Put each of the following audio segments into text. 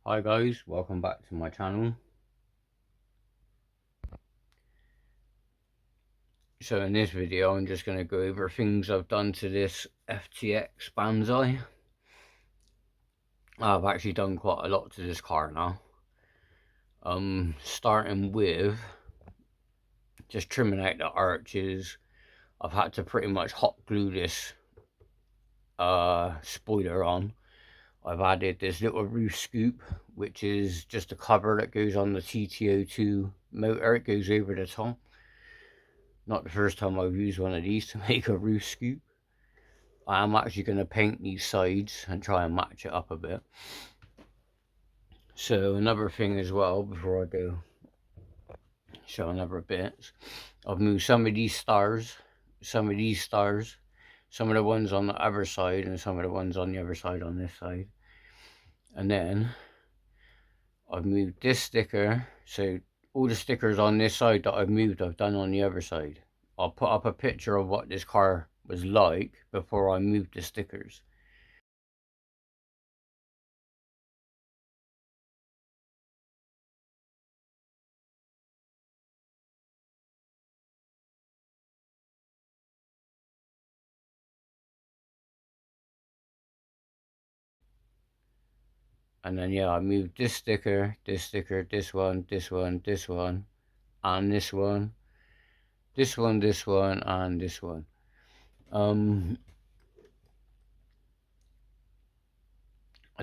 Hi guys, welcome back to my channel. So in this video I'm just going to go over things I've done to this FTX Banzai. I've actually done quite a lot to this car now. Starting with just trimming out the arches. I've had to pretty much hot glue this spoiler on. I've added this little roof scoop, which is just a cover that goes on the TTO2 motor. It goes over the top. Not the first time I've used one of these to make a roof scoop. I'm actually going to paint these sides and try and match it up a bit. So another thing as well, before I do show another bits, I've moved some of these stars, some of the ones on the other side and some of the ones on the other side on this side. And then I've moved this sticker, so all the stickers on this side that I've moved, I've done on the other side. I'll put up a picture of what this car was like before I moved the stickers. And then yeah, I moved this sticker, this sticker, this one, this one, this one, and this one, this one, this one, and this one. I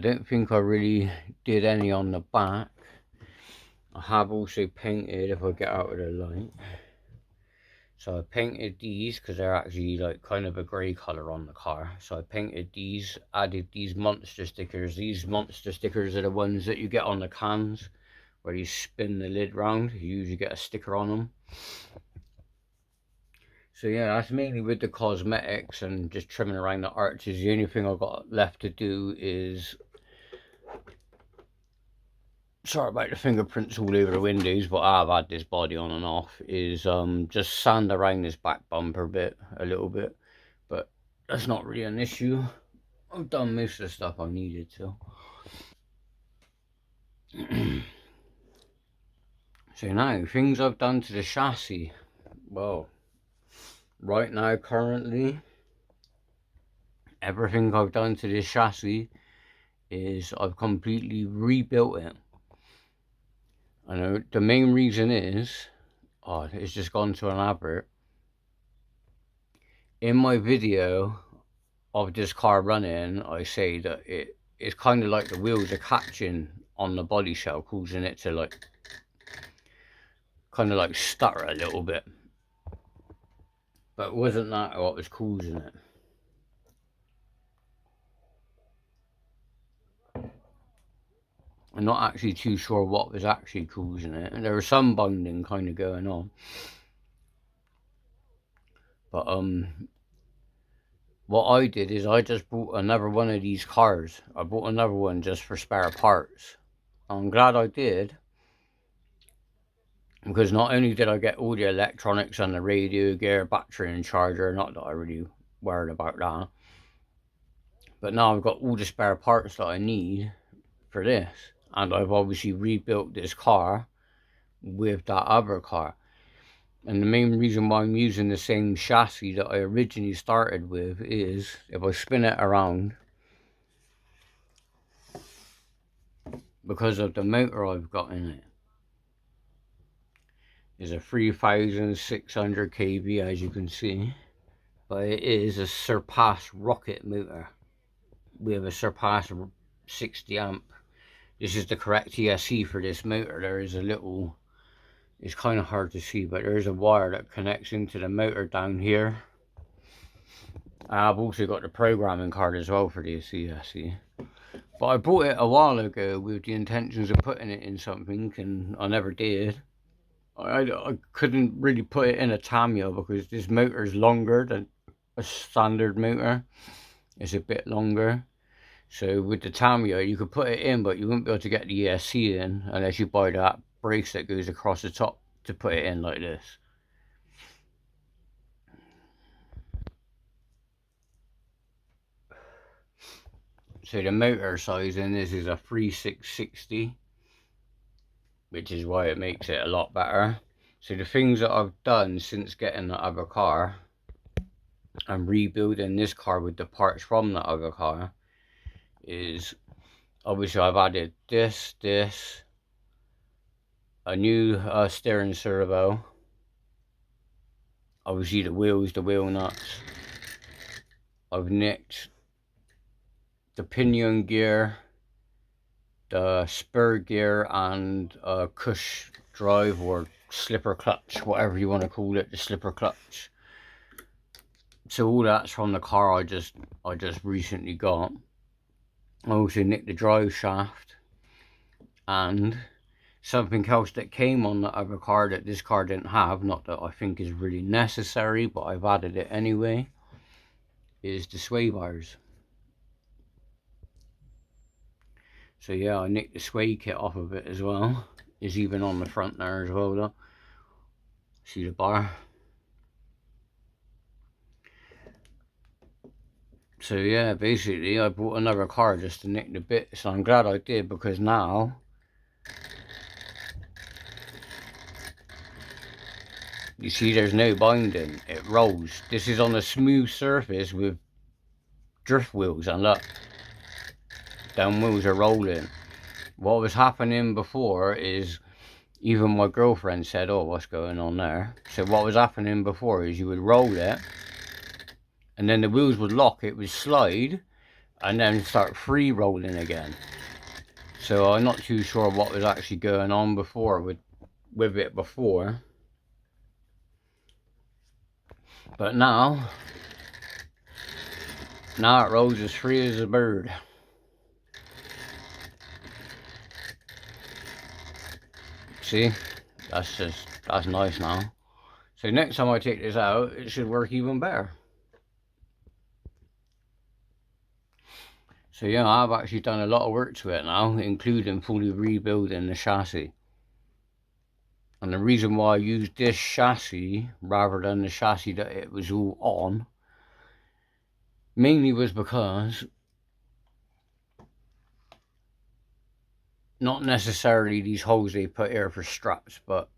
don't think I really did any on the back. I have also painted, if I get out of the light. So I painted these because they're actually like kind of a grey colour on the car. So I painted these, added these monster stickers. These monster stickers are the ones that you get on the cans where you spin the lid round. You usually get a sticker on them. So yeah, that's mainly with the cosmetics and just trimming around the arches. The only thing I've got left to do is, sorry about the fingerprints all over the windows, but I've had this body on and off, is just sand around this back bumper bit a little bit, but that's not really an issue. I've done most of the stuff I needed to. So now, things I've done to the chassis. Well, right now, currently, everything I've done to this chassis is I've completely rebuilt it. I know the main reason is, it's just gone to an advert. In my video of this car running, I say that it's kind of like the wheels are catching on the body shell, causing it to like kind of like stutter a little bit. But wasn't that what was causing it? I'm not actually too sure what was actually causing it. And there was some binding kind of going on. But what I did is I just bought another one of these cars. I bought another one just for spare parts. I'm glad I did, because not only did I get all the electronics and the radio gear, battery and charger, not that I really worried about that, but now I've got all the spare parts that I need for this. And I've obviously rebuilt this car with that other car. And the main reason why I'm using the same chassis that I originally started with is, if I spin it around, because of the motor I've got in it, is a 3600 kV, as you can see, but it is a Surpass rocket motor with a Surpass 60 amp. This is the correct ESC for this motor. There is a little, it's kind of hard to see, but there is a wire that connects into the motor down here. I've also got the programming card as well for this ESC. But I bought it a while ago with the intentions of putting it in something, and I never did. I couldn't really put it in a Tamiya because this motor is longer than a standard motor. It's a bit longer. So with the Tamiya, you could put it in, but you wouldn't be able to get the ESC in unless you buy that brace that goes across the top to put it in like this. So the motor size in this is a 3660, which is why it makes it a lot better. So the things that I've done since getting the other car and rebuilding this car with the parts from the other car is, obviously I've added this, a new steering servo, obviously the wheels, the wheel nuts. I've nicked the pinion gear, the spur gear, and cush drive or slipper clutch, whatever you want to call it, the slipper clutch. So all that's from the car I just recently got. I also nicked the drive shaft, and something else that came on the other car that this car didn't have, not that I think is really necessary, but I've added it anyway, is the sway bars. So yeah, I nicked the sway kit off of it as well. It's even on the front there as well though. See the bar? So yeah, basically I bought another car just to nick the bits. So I'm glad I did, because now you see there's no binding, it rolls. This is on a smooth surface with drift wheels, and look, them wheels are rolling. What was happening before is, even my girlfriend said, oh, what's going on there? So what was happening before is you would roll it, and then the wheels would lock, it would slide, and then start free rolling again. So I'm not too sure what was actually going on before with it before. But now it rolls as free as a bird. See, that's nice now. So next time I take this out, it should work even better. So yeah, I've actually done a lot of work to it now, including fully rebuilding the chassis. And the reason why I used this chassis rather than the chassis that it was all on, mainly was because, not necessarily these holes they put here for straps, but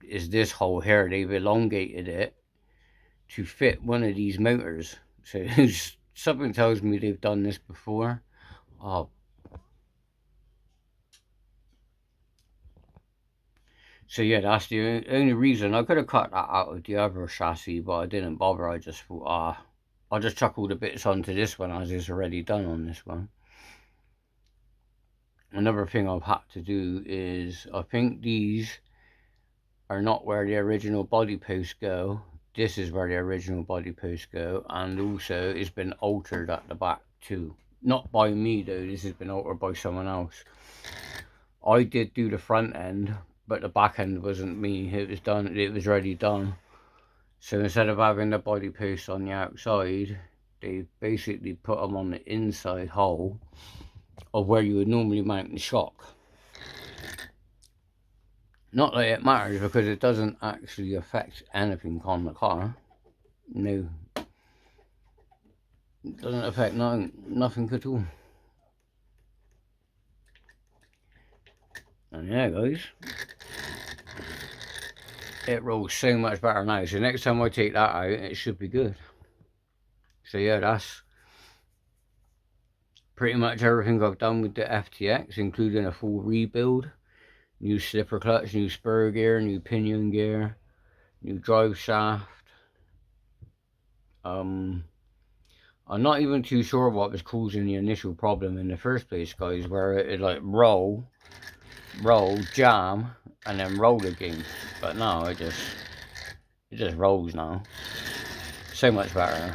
is this hole here, they've elongated it to fit one of these motors. So something tells me they've done this before. Oh. So yeah, that's the only reason. I could have cut that out of the other chassis, but I didn't bother. I just thought, I'll just chuck all the bits onto this one as it's already done on this one. Another thing I've had to do is, I think these are not where the original body posts go. This is where the original body posts go, and also it's been altered at the back too. Not by me though, this has been altered by someone else. I did do the front end, but the back end wasn't me. It was done, it was already done. So instead of having the body posts on the outside, they basically put them on the inside hole of where you would normally mount the shock. Not that it matters, because it doesn't actually affect anything on the car. No, it doesn't affect nothing at all. And yeah, guys, it rolls so much better now. So next time I take that out, it should be good. So yeah, that's pretty much everything I've done with the FTX, including a full rebuild. New slipper clutch, new spur gear, new pinion gear, new drive shaft. I'm not even too sure what was causing the initial problem in the first place, guys, where it like roll, jam, and then roll again. But now it just rolls now. So much better.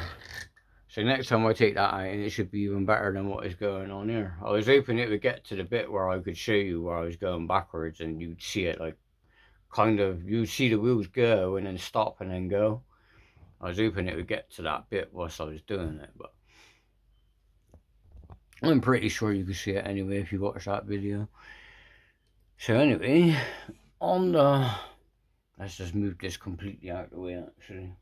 So next time I take that out, it should be even better than what is going on here. I was hoping it would get to the bit where I could show you where I was going backwards, and you'd see it like, kind of, you'd see the wheels go and then stop and then go. I was hoping it would get to that bit whilst I was doing it, but I'm pretty sure you can see it anyway if you watch that video. So anyway, let's just move this completely out of the way actually.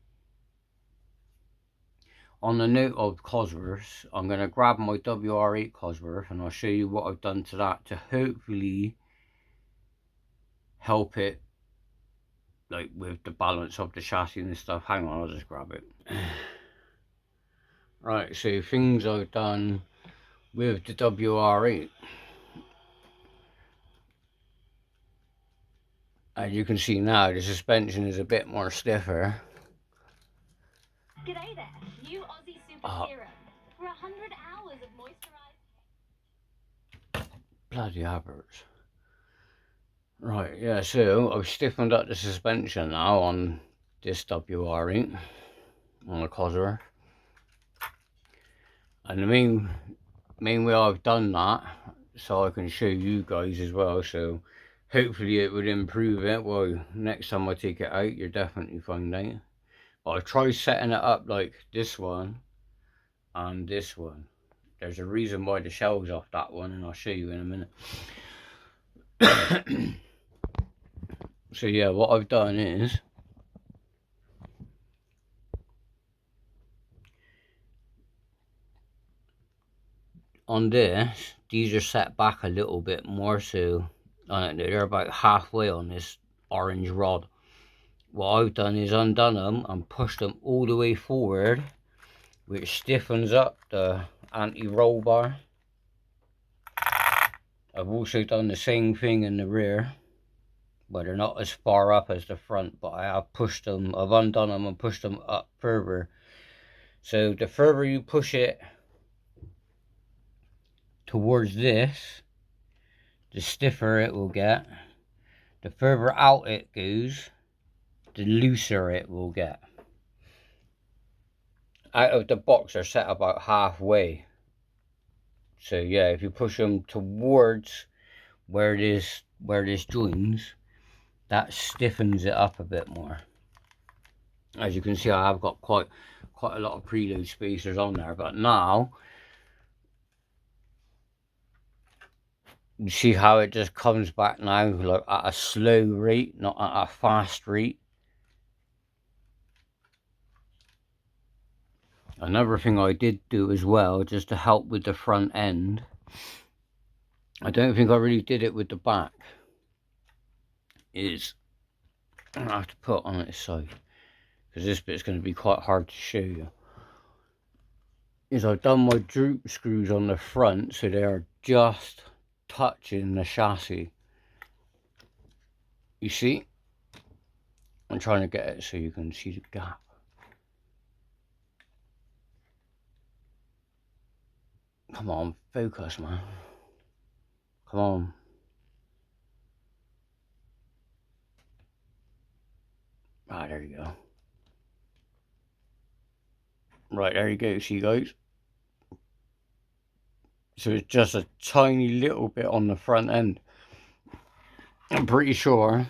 on the note of Cosworths, I'm going to grab my wr8 Cosworth and I'll show you what I've done to that to hopefully help it, like with the balance of the chassis and stuff. Hang on, I'll just grab it. Right, so things I've done with the wr8. As you can see now, the suspension is a bit more stiffer. G'day there, new Aussie Super Serum. For 100 hours of moisturised... Bloody adverts. Right, yeah, so I've stiffened up the suspension now on this wr8, on the Cosworth. And the main way I've done that, so I can show you guys as well, so hopefully it would improve it. Well, next time I take it out, you'll definitely find out. But I tried setting it up like this one and this one. There's a reason why the shell's off that one, and I'll show you in a minute. So yeah, what I've done is on this, these are set back a little bit more, so they're about halfway on this orange rod. What I've done is undone them and pushed them all the way forward, which stiffens up the anti-roll bar. I've also done the same thing in the rear, but they're not as far up as the front, but I have pushed them, I've undone them and pushed them up further. So the further you push it towards this, the stiffer it will get. The further out it goes, the looser it will get. Out of the box, they're set about halfway. So yeah, if you push them towards where this joins, that stiffens it up a bit more. As you can see, I have got quite a lot of preload spacers on there, but now you see how it just comes back now, like at a slow rate, not at a fast rate. Another thing I did do as well, just to help with the front end, I don't think I really did it with the back, is I have to put on its side, because this bit's going to be quite hard to show you, is I've done my droop screws on the front so they are just touching the chassis. You see? I'm trying to get it so you can see the gap. Come on, focus, man. Come on. Ah, there you go. Right, there you go, see guys? So it's just a tiny little bit on the front end. I'm pretty sure.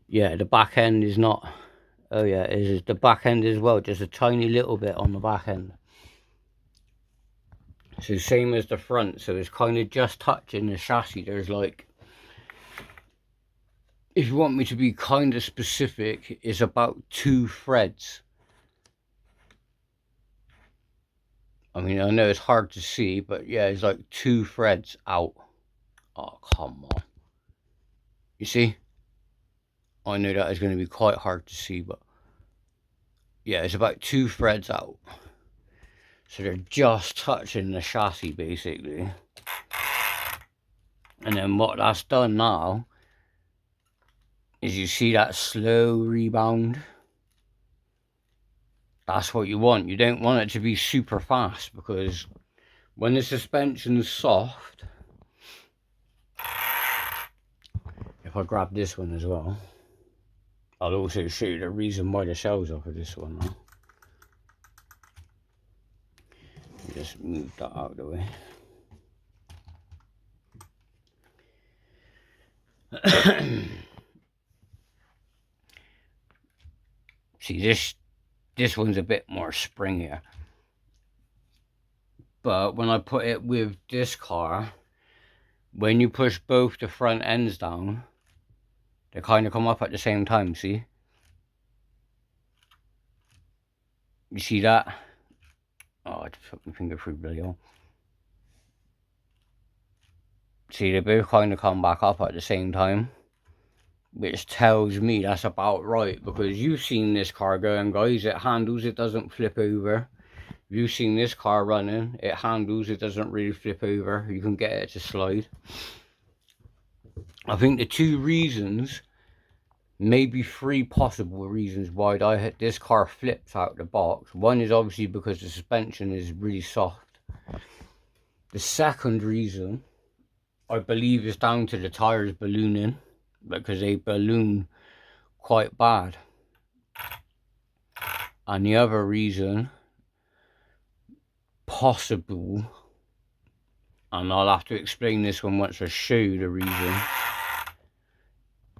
Yeah, the back end is not. Oh yeah, it is the back end as well, just a tiny little bit on the back end. So same as the front, so it's kind of just touching the chassis. There's like, if you want me to be kind of specific, it's about 2 threads. I mean, I know it's hard to see, but yeah, it's like 2 threads out. Oh, come on. You see? I know that is going to be quite hard to see, but yeah, it's about 2 threads out. So they're just touching the chassis, basically. And then what that's done now is, you see that slow rebound? That's what you want. You don't want it to be super fast, because when the suspension's soft, if I grab this one as well, I'll also show you the reason why the shell's off of this one now. Just move that out of the way. See, this one's a bit more springier, but when I put it with this car, when you push both the front ends down, they kind of come up at the same time, see? You see that? Oh, I just put my finger through bloody hole. See, they both kind of come back up at the same time, which tells me that's about right, because you've seen this car going, guys. It handles, it doesn't flip over. You've seen this car running, it handles, it doesn't really flip over. You can get it to slide. I think the two reasons, maybe three possible reasons why this car flips out the box. One is obviously because the suspension is really soft. The second reason, I believe, is down to the tires ballooning, because they balloon quite bad. And the other reason, possible, and I'll have to explain this one once I show you the reason.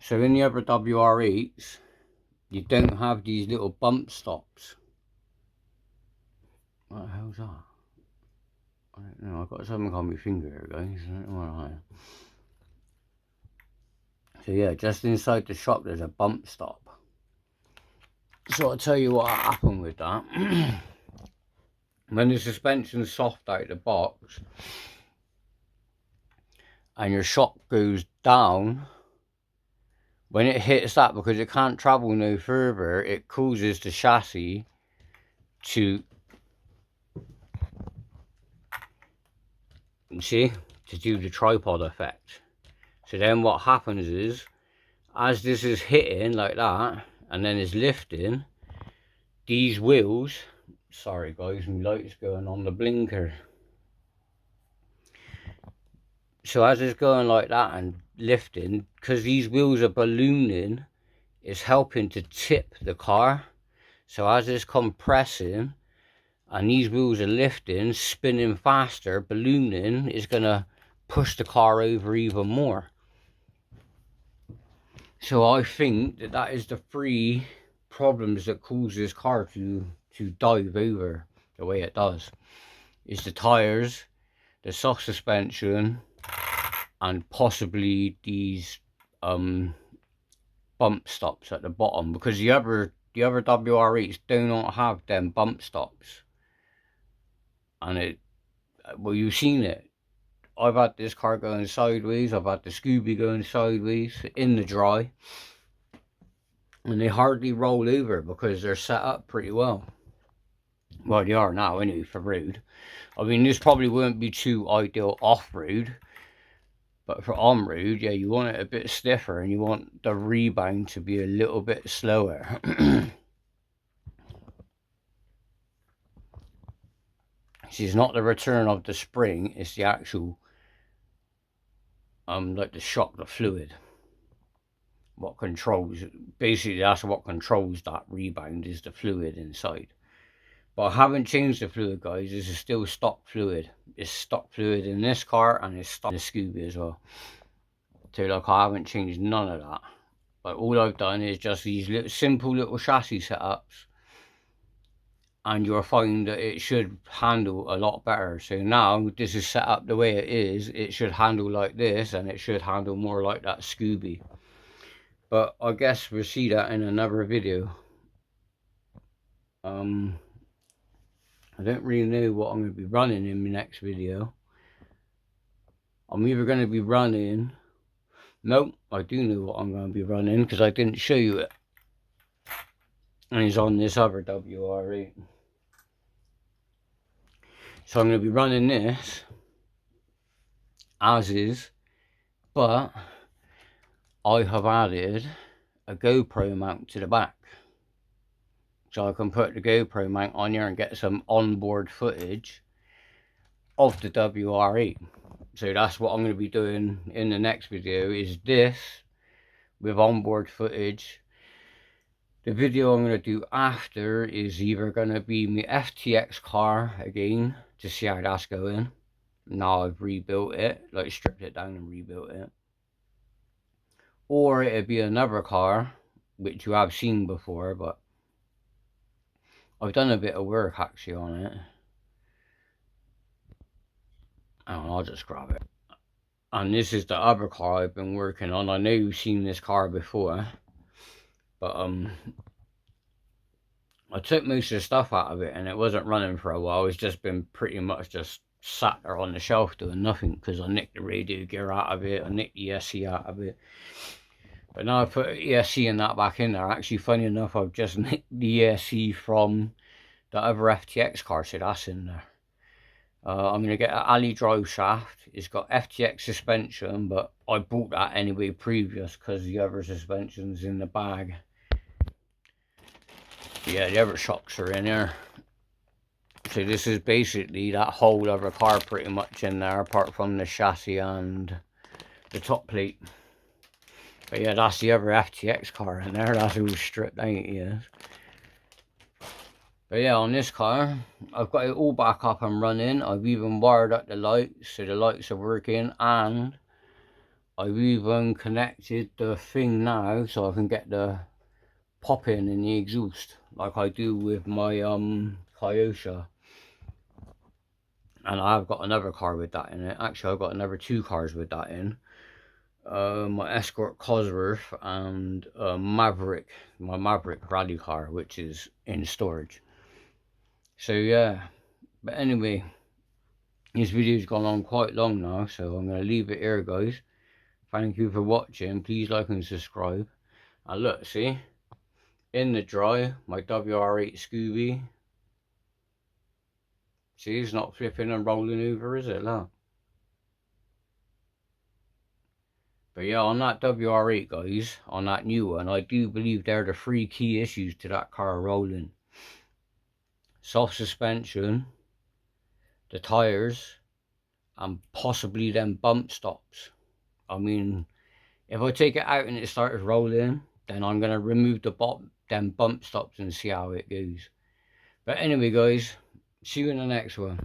So in the other wr8s, you don't have these little bump stops. What the hell's that? I don't know, I've got something on my finger here, guys. I don't know what I am. So yeah, just inside the shock there's a bump stop. So I'll tell you what happened with that. When the suspension's soft out of the box and your shock goes down, when it hits that, because it can't travel no further, it causes the chassis to, see, to do the tripod effect. So then what happens is, as this is hitting like that, and then it's lifting, these wheels, sorry guys, my light's going on the blinker. So as it's going like that and lifting, because these wheels are ballooning, it's helping to tip the car. So as it's compressing and these wheels are lifting, spinning faster, ballooning, is going to push the car over even more. So I think that that is the three problems that cause this car to dive over the way it does. It's the tires, the soft suspension, and possibly these bump stops at the bottom, because the other wr8s do not have them bump stops. And it, well, you've seen it. I've had this car going sideways, I've had the Scooby going sideways in the dry, and they hardly roll over because they're set up pretty well. Well, they are now anyway for road. I mean, this probably wouldn't be too ideal off-road, but for on-road, yeah, you want it a bit stiffer and you want the rebound to be a little bit slower. See, it's not the return of the spring, it's the actual like the shock, the fluid, what controls, basically that's what controls that rebound, is the fluid inside. But I haven't changed the fluid, guys. This is still stock fluid. It's stock fluid in this car, and it's stock in the Scooby as well. So like, I haven't changed none of that. But all I've done is just these little simple little chassis setups, and you'll find that it should handle a lot better. So now this is set up the way it is, it should handle like this, and it should handle more like that Scooby. But I guess we'll see that in another video. I don't really know what I'm going to be running in my next video. I'm either going to be running, nope, I do know what I'm going to be running, because I didn't show you it, and it's on this other wr8. So I'm going to be running this as is, but I have added a GoPro mount to the back, so I can put the GoPro mount on here and get some onboard footage of the wr8. So that's what I'm going to be doing in the next video, is this with onboard footage. The video I'm going to do after is either going to be my FTX car again, to see how that's going. Now I've rebuilt it, like stripped it down and rebuilt it. Or it'd be another car, which you have seen before, but I've done a bit of work actually on it. And I'll just grab it. And this is the other car I've been working on. I know you've seen this car before, but I took most of the stuff out of it and it wasn't running for a while. It's just been pretty much just sat there on the shelf doing nothing because I nicked the radio gear out of it, I nicked the ESC out of it. But now I put ESC and that back in there. Actually, funny enough, I've just nicked the ESC from the other FTX car, so that's in there. I'm going to get an alley drive shaft. It's got FTX suspension, but I bought that anyway previous because the other suspension's in the bag. Yeah, the other shocks are in there. So this is basically that whole other car pretty much in there, apart from the chassis and the top plate. But yeah, that's the other FTX car in there. That's all stripped out, yes. But yeah, on this car, I've got it all back up and running. I've even wired up the lights, so the lights are working, and I've even connected the thing now so I can get the pop in the exhaust, like I do with my Kyosha. And I've got another car with that in it. Actually, I've got another 2 cars with that in. My Escort Cosworth and Maverick, my Maverick rally car, which is in storage. So yeah, but anyway, this video's gone on quite long now, so I'm going to leave it here, guys. Thank you for watching. Please like and subscribe. And look, see, in the dry, my wr8 Scooby. See, it's not flipping and rolling over, is it? Look. But yeah, on that wr8, guys, on that new one, I do believe they're the 3 key issues to that car rolling. Soft suspension, the tyres, and possibly them bump stops. I mean, if I take it out and it starts rolling, then I'm going to remove them bump stops and see how it goes. But anyway, guys, see you in the next one.